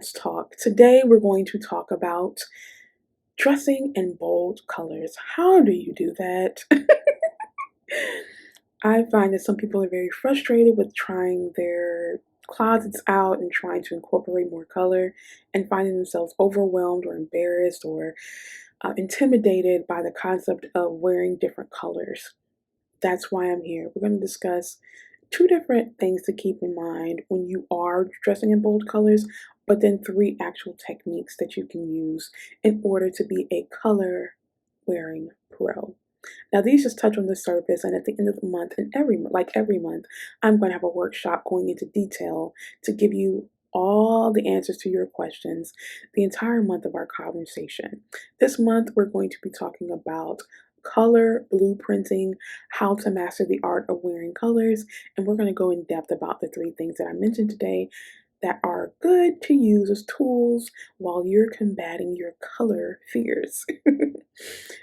let's talk. Today we're going to talk about dressing in bold colors. How do you do that? I find that some people are very frustrated with trying their closets out and trying to incorporate more color and finding themselves overwhelmed or embarrassed or intimidated by the concept of wearing different colors. That's why I'm here. We're going to discuss two different things to keep in mind when you are dressing in bold colors, but then three actual techniques that you can use in order to be a color wearing pro. Now, these just touch on the surface, and at the end of the month, and every month, I'm going to have a workshop going into detail to give you all the answers to your questions the entire month of our conversation. This month, we're going to be talking about color blueprinting, how to master the art of wearing colors, and we're going to go in depth about the three things that I mentioned today that are good to use as tools while you're combating your color fears.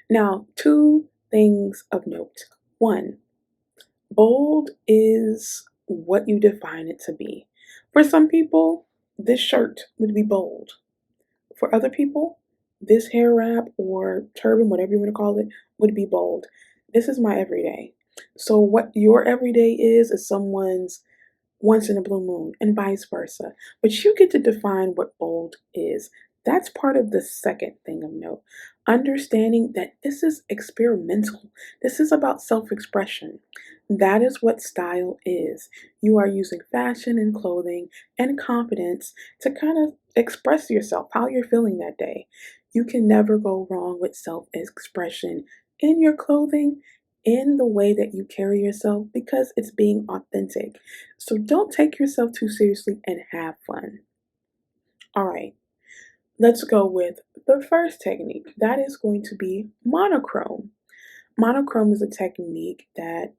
Now, two things of note. One, bold is what you define it to be. For some people, this shirt would be bold. For other people, this hair wrap or turban, whatever you want to call it, would be bold. This is my everyday. So, what your everyday is someone's once in a blue moon, and vice versa. But you get to define what bold is. That's part of the second thing of note. Understanding that this is experimental. This is about self expression. That is what style is. You are using fashion and clothing and confidence to kind of express yourself, how you're feeling that day. You can never go wrong with self expression in your clothing, in the way that you carry yourself, because it's being authentic. So don't take yourself too seriously and have fun. All right, let's go with the first technique. That is going to be monochrome. Monochrome is a technique that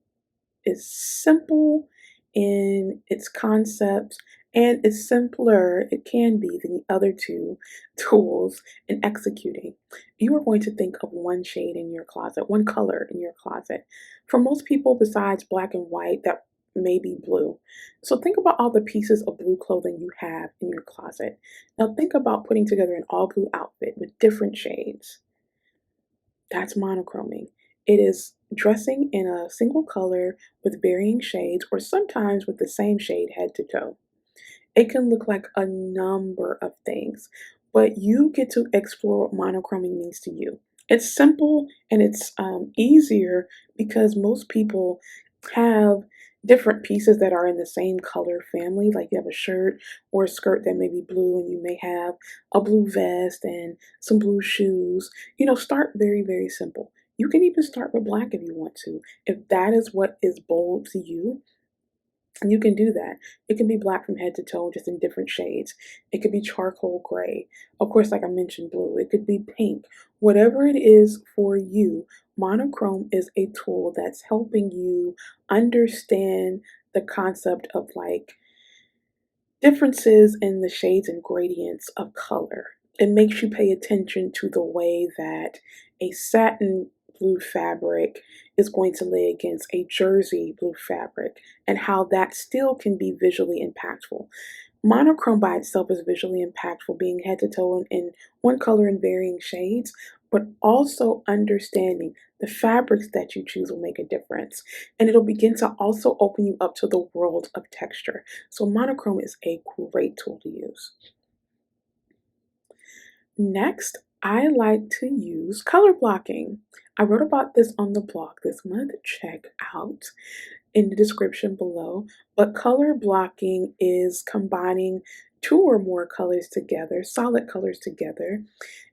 is simple in its concept and it's simpler, it can be, than the other two tools in executing. You are going to think of one shade in your closet, one color in your closet. For most people, besides black and white, that may be blue. So think about all the pieces of blue clothing you have in your closet. Now think about putting together an all blue outfit with different shades. That's monochroming. It is dressing in a single color with varying shades or sometimes with the same shade head to toe. It can look like a number of things, but you get to explore what monochroming means to you. It's simple and it's easier because most people have different pieces that are in the same color family. Like you have a shirt or a skirt that may be blue, and you may have a blue vest and some blue shoes. Start very, very simple. You can even start with black if you want to. If that is what is bold to you, you can do that. It can be black from head to toe, just in different shades. It could be charcoal gray. Of course, like I mentioned, blue. It could be pink. Whatever it is for you, monochrome is a tool that's helping you understand the concept of like differences in the shades and gradients of color. It makes you pay attention to the way that a satin blue fabric is going to lay against a jersey blue fabric and how that still can be visually impactful. Monochrome by itself is visually impactful, being head to toe in one color in varying shades, but also understanding the fabrics that you choose will make a difference. And it'll begin to also open you up to the world of texture. So monochrome is a great tool to use. Next, I like to use color blocking. I wrote about this on the blog this month. Check out in the description below. But color blocking is combining two or more colors together, solid colors together,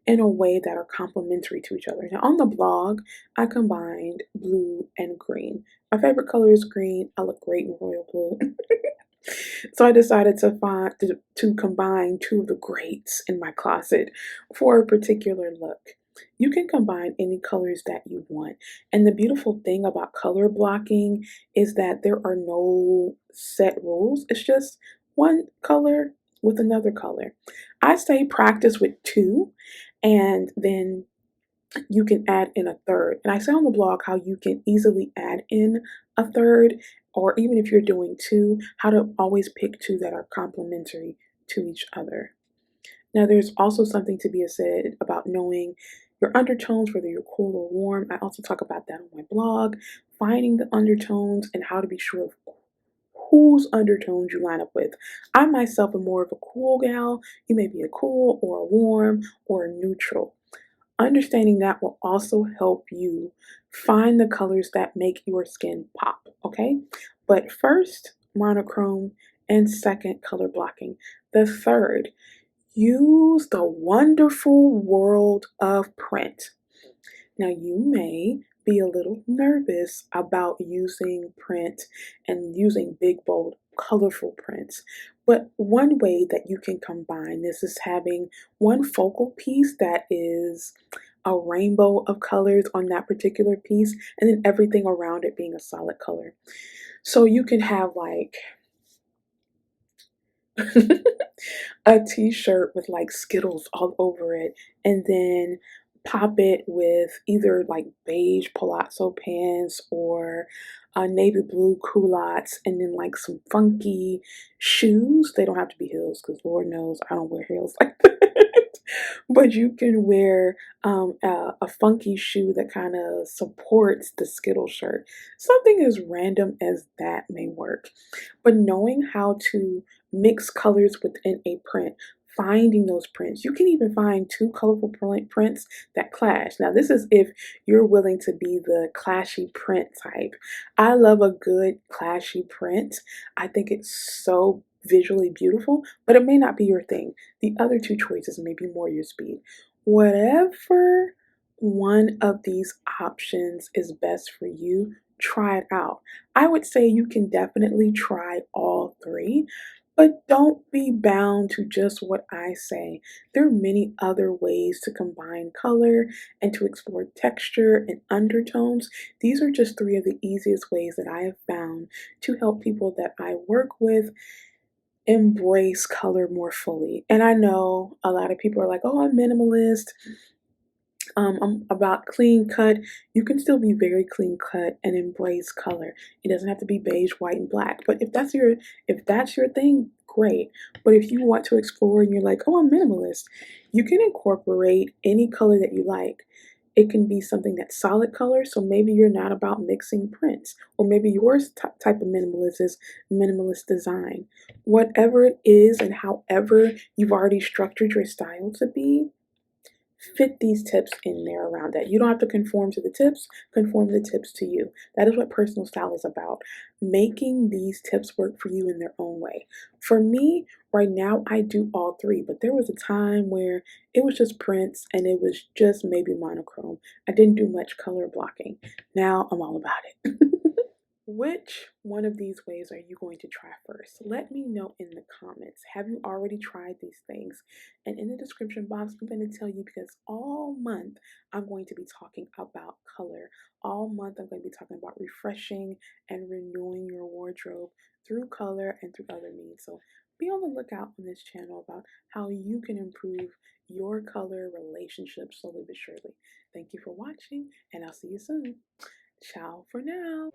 in a way that are complementary to each other. Now, on the blog, I combined blue and green. My favorite color is green. I look great in royal blue. So I decided to combine two of the greats in my closet for a particular look. You can combine any colors that you want. And the beautiful thing about color blocking is that there are no set rules. It's just one color with another color. I say practice with two, and then you can add in a third. And I say on the blog how you can easily add in a third, or even if you're doing two, how to always pick two that are complementary to each other. Now, there's also something to be said about knowing your undertones, whether you're cool or warm. I also talk about that on my blog, finding the undertones and how to be sure of whose undertones you line up with. I myself am more of a cool gal. You may be a cool or a warm or a neutral. Understanding that will also help you find the colors that make your skin pop, okay? But first, monochrome, and second, color blocking. The third, use the wonderful world of print. Now, you may be a little nervous about using print and using big, bold, colorful prints, but one way that you can combine this is having one focal piece that is a rainbow of colors on that particular piece, and then everything around it being a solid color. So you can have like a t-shirt with like Skittles all over it, and then pop it with either like beige palazzo pants or navy blue culottes, and then like some funky shoes. They don't have to be heels because Lord knows I don't wear heels like that. But you can wear a funky shoe that kind of supports the Skittle shirt. Something as random as that may work. But knowing how to mix colors within a print, finding those prints. You can even find two colorful prints that clash. Now, this is if you're willing to be the clashy print type. I love a good clashy print. I think it's so visually beautiful, but it may not be your thing. The other two choices may be more your speed. Whatever one of these options is best for you, try it out. I would say you can definitely try all three, but don't be bound to just what I say. There are many other ways to combine color and to explore texture and undertones. These are just three of the easiest ways that I have found to help people that I work with embrace color more fully. And I know a lot of people are like, oh, I'm minimalist. I'm about clean cut. You can still be very clean cut and embrace color. It doesn't have to be beige, white, and black. But if that's your thing, great. But if you want to explore and you're like, oh, I'm minimalist, you can incorporate any color that you like. It can be something that's solid color, so maybe you're not about mixing prints, or maybe your type of minimalist is minimalist design. Whatever it is, and however you've already structured your style to be, fit these tips in there around that. You don't have to conform to the tips, conform the tips to you. That is what personal style is about. Making these tips work for you in their own way. For me, right now, I do all three, but there was a time where it was just prints and it was just maybe monochrome. I didn't do much color blocking. Now I'm all about it. Which one of these ways are you going to try first? Let me know in the comments. Have you already tried these things? And in the description box, I'm going to tell you because all month I'm going to be talking about color. All month I'm going to be talking about refreshing and renewing your wardrobe through color and through other means. So be on the lookout on this channel about how you can improve your color relationship slowly but surely. Thank you for watching, and I'll see you soon. Ciao for now.